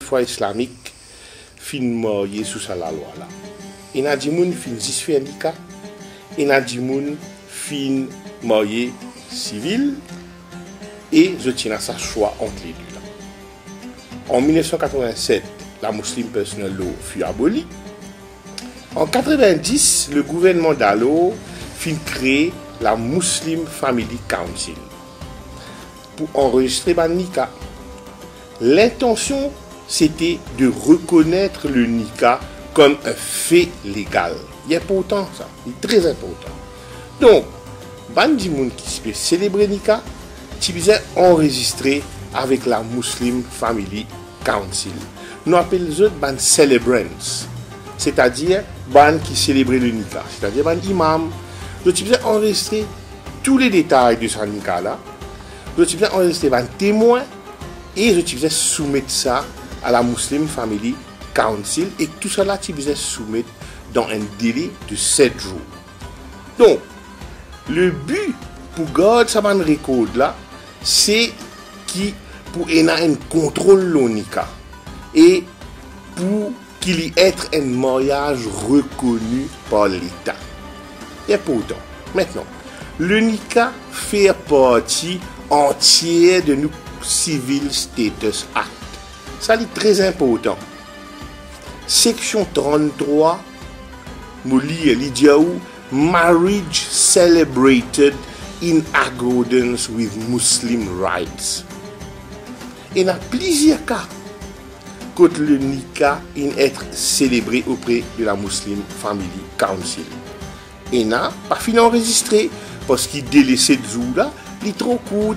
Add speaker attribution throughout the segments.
Speaker 1: foi islamique fin marié sous sa la loi là. Il y a des gens fin disfait nika, il y a des gens fin marié civil et je tiens à sa choix entre les deux là. En 1987, la Muslim Personal Law fut abolie. En 1990, le gouvernement d'Allo fit créer la Muslim Family Council pour enregistrer le Nika. L'intention, c'était de reconnaître le Nika comme un fait légal. Il est important ça, il est très important. Donc, bandi moun qui peut célébrer Nika, tu devais enregistrer avec la Muslim Family Council. Nous appelons les autres ban celebrants, c'est-à-dire ban qui célébrait le Nika, c'est-à-dire ban imam. Donc, tu devais enregistrer tous les détails de ce Nika là. Donc, tu devais enregistrer ban témoin et je devais soumettre ça à la Muslim Family Council et tout cela tu devais soumettre dans un délai de 7 jours. Donc, le but pour garder ça ban record là, c'est qui pour y ait un contrôle l'onika et pour qu'il y ait un mariage reconnu par l'État. Et pourtant, maintenant, le Nika fait partie entière de nos Civil Status Act. Ça est très important. Section 33, il dit marriage celebrated in accordance with Muslim rights. Il y a plusieurs cas que le Nika est célébré auprès de la Muslim Family Council. Et n'a pas fini enregistré parce qu'il délaissait de là, il est trop court.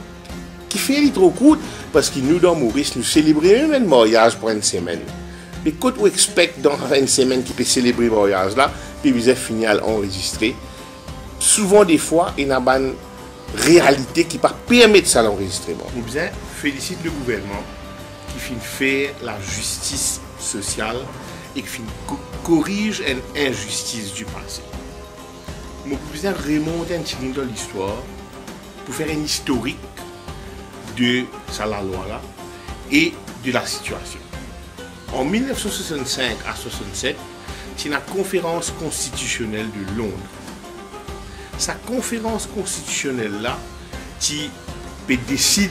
Speaker 1: Qui fait il est trop court parce que nous dans Maurice nous célébrons même un mariage pour une semaine. Mais quand on expecte dans une semaine qui peut célébrer le mariage là, puis vous avez fini à l'enregistrer. Souvent des fois il y a une réalité qui ne peut pas permettre ça l'enregistrement. Nous félicite le gouvernement qui finit faire la justice sociale et qui finit corrige une injustice du passé. Nous pouvons remonter un petit peu dans l'histoire pour faire un historique de ça la loi là et de la situation. En 1965 à 67, c'est la conférence constitutionnelle de Londres. Sa conférence constitutionnelle là qui décide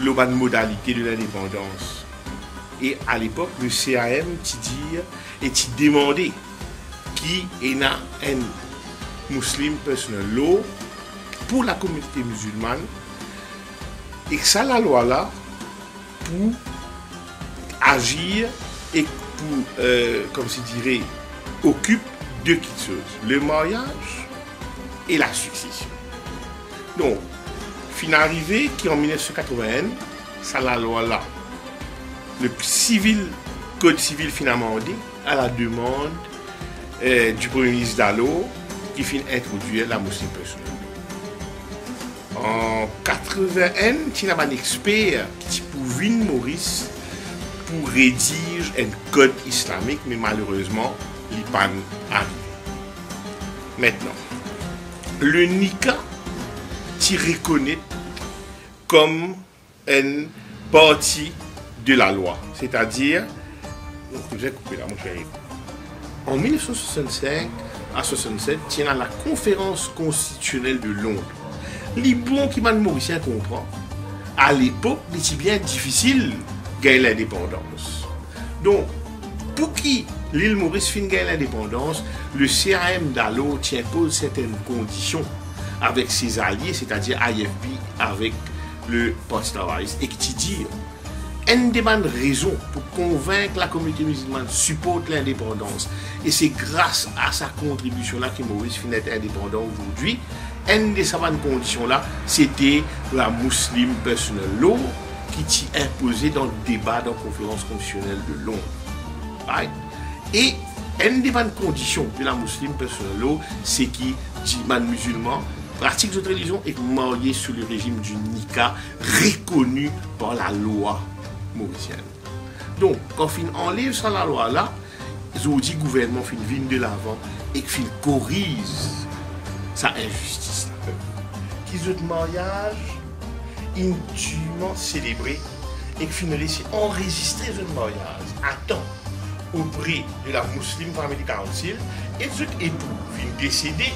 Speaker 1: la modalité de l'indépendance. Et à l'époque, le CAM qui dit et qui demandait qui est un Muslim Personal Law pour la communauté musulmane et que ça la loi là pour agir et pour comme se dirait occupe deux choses, le mariage et la succession. Donc fin arrivé qui en 1981 ça la loi là le code civil finalement dit à la demande du premier ministre Dallo qui finit introduire la Muslim Personal. En 81, il y a un expert qui pour venir Maurice pour rédiger un code islamique, mais malheureusement, il n'est pas arrivé. Maintenant, le Nika, tu reconnaît comme une partie de la loi, c'est-à-dire, en 1965 à 67, il y a la conférence constitutionnelle de Londres. Les bons qui m'ont mauricien comprend. À l'époque, il était bien difficile de gagner l'indépendance. Donc, pour qui l'île Maurice fin gagne l'indépendance, le CAM d'Allo impose certaines conditions avec ses alliés, c'est-à-dire IFP avec le Parti travailliste, et qui dit une des bonnes raisons pour convaincre la communauté musulmane supporte l'indépendance. Et c'est grâce à sa contribution là que Maurice finit d'être indépendant aujourd'hui. Une de ces bonnes conditions là, c'était la Muslim Personal Law qui est imposée dans le débat de la conférence constitutionnelle de Londres. Right? Et une des bonnes conditions de la Muslim Personal Law, c'est que les musulmans pratiquent cette religion et mariés sous le régime du Nika reconnu par la loi mauricienne. Donc, quand on enlève ça la loi là, le gouvernement vient de l'avant et qu'il corrige sa injustice. Qu'ils ont mariage indûment célébré et qui finit laisser enregistrer ce mariage à temps auprès de la Muslim Family Council et cet époux finit décédé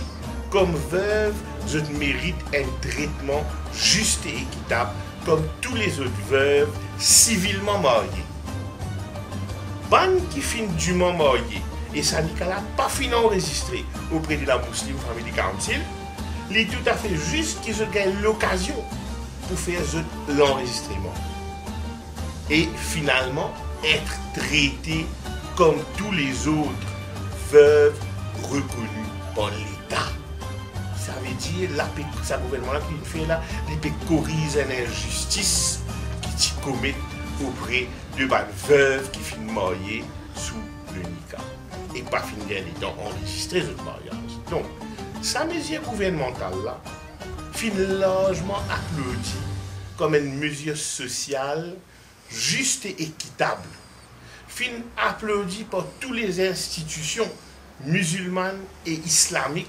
Speaker 1: comme veuve, je mérite un traitement juste et équitable comme tous les autres veuves civilement mariées. Ban qui finit dûment marié et ça n'a pas fini enregistré auprès de la Muslim Family Council, il est tout à fait juste qu'ils aient gagné l'occasion pour faire l'enregistrement et finalement être traités comme tous les autres veuves reconnues par l'État. Ça veut dire que ce gouvernement qui fait là, il peut corriger une injustice qui commet auprès de la veuve qui finit mariée sous le niqab et pas finir étant enregistré ce mariage. Donc, sa mesure gouvernementale là, finit largement applaudie comme une mesure sociale juste et équitable, finit applaudie par toutes les institutions musulmanes et islamiques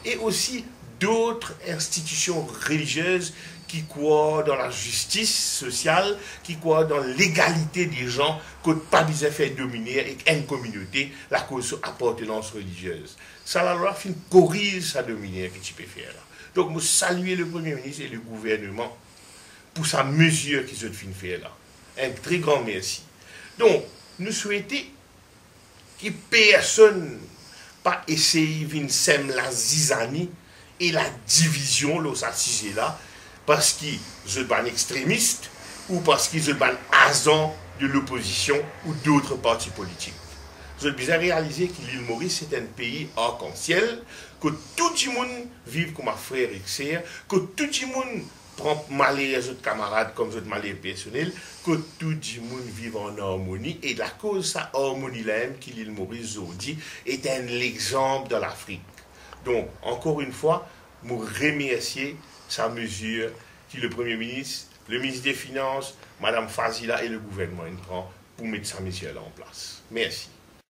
Speaker 1: et aussi d'autres institutions religieuses qui croient dans la justice sociale, qui croient dans l'égalité des gens, que pas besoin de faire dominer et une communauté la cause appartenance religieuse. Ça, la loi fin corrige sa dominée que tu peux faire là. Donc, je salue le Premier ministre et le gouvernement pour sa mesure qu'ils ont fin faire là. Un très grand merci. Donc, nous souhaitons que personne pas essayer de semer la zizanie et la division là, ça là, parce qu'ils sont extrémistes ou parce qu'ils sont agents de l'opposition ou d'autres partis politiques. Vous avez bien réalisé que l'île Maurice est un pays arc-en-ciel, que tout le monde vit comme un frère et sœur, que tout le monde prend malheur aux autres camarades comme autres malheur personnel, que tout le monde vit en harmonie. Et la cause de cette harmonie-là, que l'île Maurice dit, est un exemple de l'Afrique. Donc, encore une fois, je remercie sa mesure que le Premier ministre, le ministre des Finances, Mme Fazila et le gouvernement prennent pour mettre sa mesure là en place. Merci.